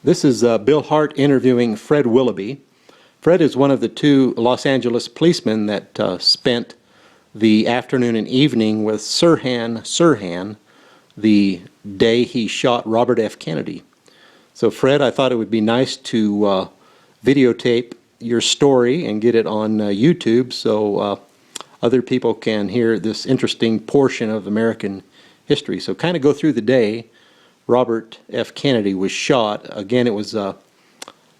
This is Bill Hart interviewing Fred Willoughby. Fred is one of the two Los Angeles policemen that spent the afternoon and evening with Sirhan the day he shot Robert F. Kennedy. So Fred, I thought it would be nice to videotape your story and get it on YouTube so other people can hear this interesting portion of American history. So kind of go through the day Robert F. Kennedy was shot. Again, it was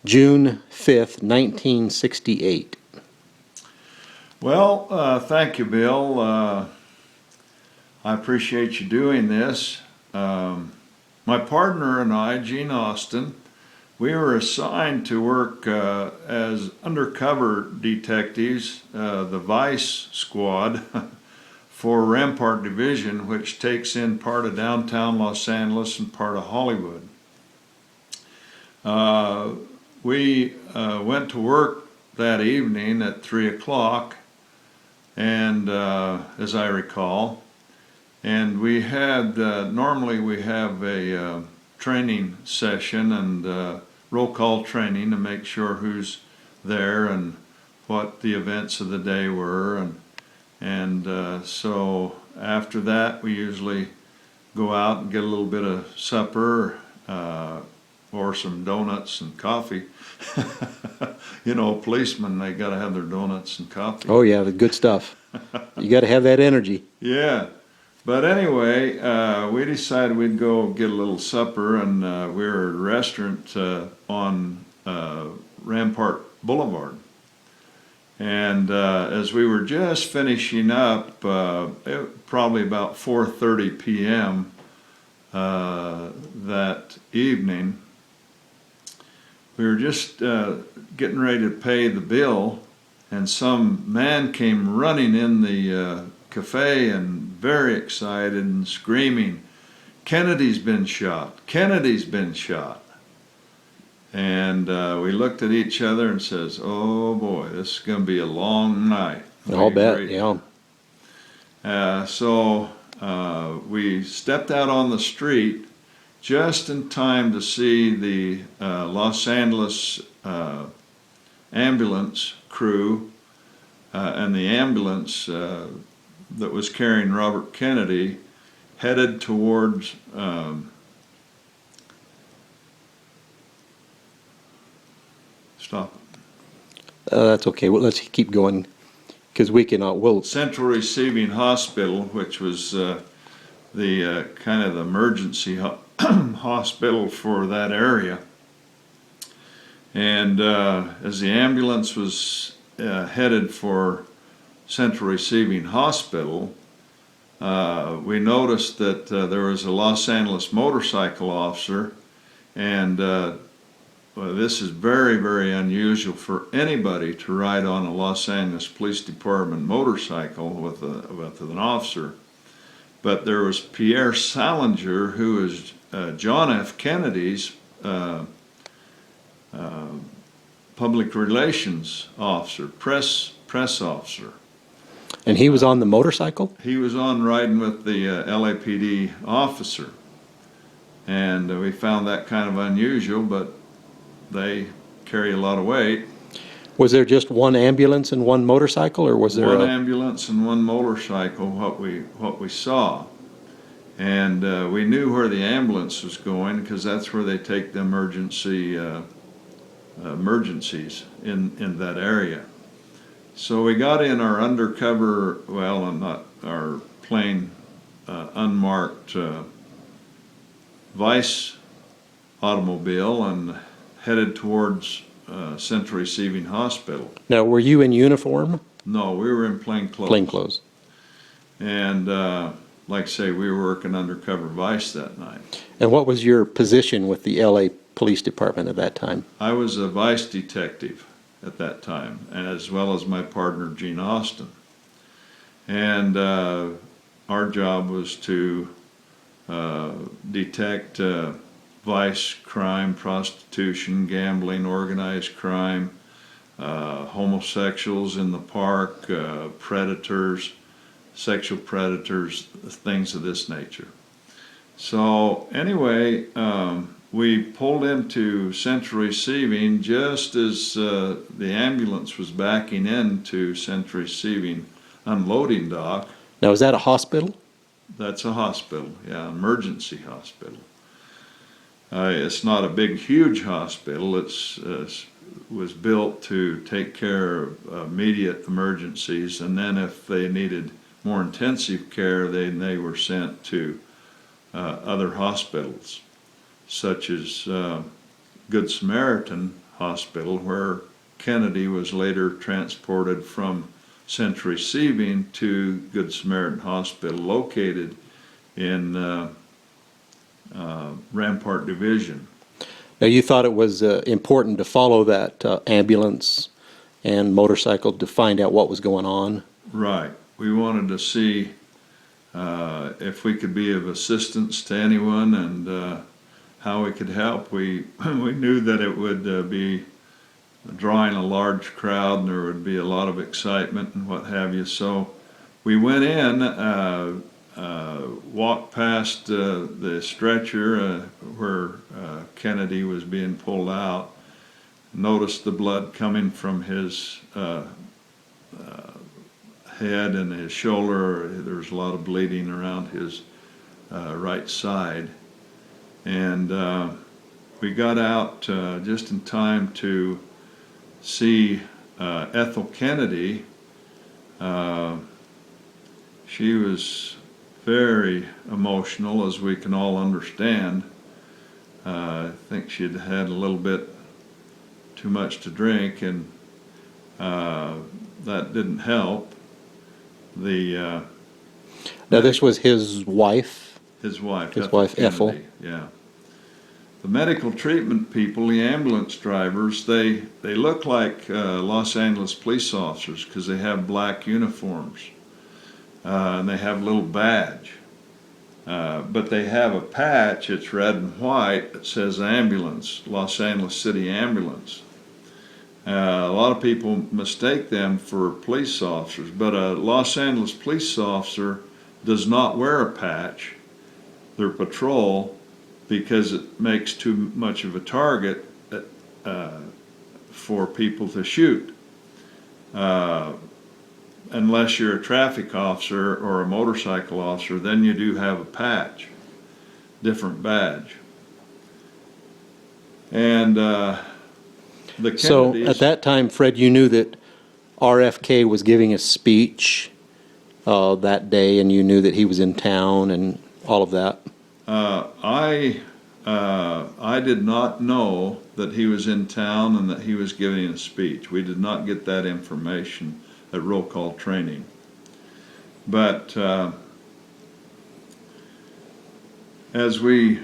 June 5th, 1968. Well, thank you, Bill. I appreciate you doing this. My partner and I, Gene Austin, we were assigned to work as undercover detectives, the Vice Squad, for Rampart Division, which takes in part of downtown Los Angeles and part of Hollywood. We went to work that evening at 3 o'clock, and as I recall, and we had, normally we have a training session and roll call training to make sure who's there and what the events of the day were, and so after that we usually go out and get a little bit of supper or some donuts and coffee. You know, policemen, they got to have their donuts and coffee. Oh yeah, the good stuff. You got to have that energy. Yeah. But anyway, we decided we'd go get a little supper, and we were at a restaurant on Rampart Boulevard. And as we were just finishing up, probably about 4:30 p.m. That evening, we were just getting ready to pay the bill, and some man came running in the cafe and very excited and screaming, "Kennedy's been shot! Kennedy's been shot!" And we looked at each other and says, "Oh boy, this is going to be a long night." I'll bet, yeah. So we stepped out on the street just in time to see the Los Angeles ambulance crew and the ambulance that was carrying Robert Kennedy headed towards that's okay. Well, let's keep going because we can. We'll Central Receiving Hospital, which was the kind of the emergency hospital for that area. And as the ambulance was headed for Central Receiving Hospital, we noticed that there was a Los Angeles motorcycle officer, and well, this is very, very unusual for anybody to ride on a Los Angeles Police Department motorcycle with an officer. But there was Pierre Salinger, who is John F. Kennedy's public relations officer, press officer. And he was on the motorcycle? He was on riding with the LAPD officer. And we found that kind of unusual, but they carry a lot of weight. Was there just one ambulance and one motorcycle, or was there one ambulance and one motorcycle? What we saw, and we knew where the ambulance was going because that's where they take the emergencies in that area. So we got in our undercover, well, not our plain unmarked Vice automobile and headed towards Central Receiving Hospital. Now, were you in uniform? No, we were in plain clothes. Plain clothes. And like I say, we were working undercover Vice that night. And what was your position with the LA Police Department at that time? I was a Vice detective at that time, as well as my partner, Gene Austin. And our job was to detect vice crime, prostitution, gambling, organized crime, homosexuals in the park, predators, sexual predators, things of this nature. So anyway, we pulled into Central Receiving just as the ambulance was backing into Central Receiving unloading dock. Now, is that a hospital? That's a hospital, yeah, emergency hospital. It's not a big, huge hospital. It's was built to take care of immediate emergencies, and then if they needed more intensive care, they were sent to other hospitals, such as Good Samaritan Hospital, where Kennedy was later transported from Central Receiving to Good Samaritan Hospital, located in Rampart Division. Now, you thought it was important to follow that ambulance and motorcycle to find out what was going on? Right. We wanted to see if we could be of assistance to anyone and how we could help. We knew that it would be drawing a large crowd and there would be a lot of excitement and what have you. So we went in, walked past the stretcher where Kennedy was being pulled out, noticed the blood coming from his head and his shoulder. There was a lot of bleeding around his right side. And we got out just in time to see Ethel Kennedy. She was very emotional, as we can all understand. I think she'd had a little bit too much to drink, and that didn't help. Now, this was his wife? His wife, Ethel. Kennedy, yeah. The medical treatment people, the ambulance drivers, they look like Los Angeles police officers because they have black uniforms and they have a little badge. But they have a patch, it's red and white, that says ambulance, Los Angeles City Ambulance. A lot of people mistake them for police officers, but a Los Angeles police officer does not wear a patch. Their patrol, because it makes too much of a target for people to shoot. Unless you're a traffic officer or a motorcycle officer, then you do have a patch, different badge. And the Kennedys. So at that time, Fred, you knew that RFK was giving a speech that day, and you knew that he was in town and all of that? I did not know that he was in town and that he was giving a speech. We did not get that information at roll call training. But as we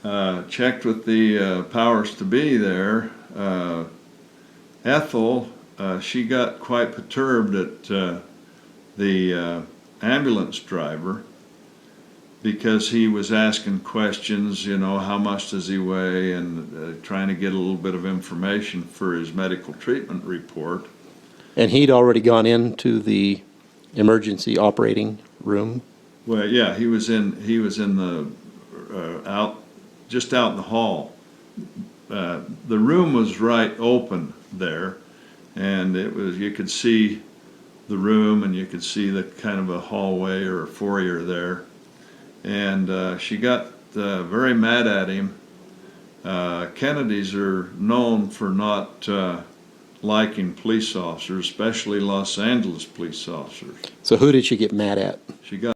checked with the powers to be there, Ethel, she got quite perturbed at the ambulance driver, because he was asking questions, you know, how much does he weigh, and trying to get a little bit of information for his medical treatment report. And he'd already gone into the emergency operating room? Well, yeah, he was in the just out in the hall. The room was right open there, and it was, you could see the room and you could see the kind of a hallway or a foyer there. And she got very mad at him. Kennedys are known for not liking police officers, especially Los Angeles police officers. So who did she get mad at? She got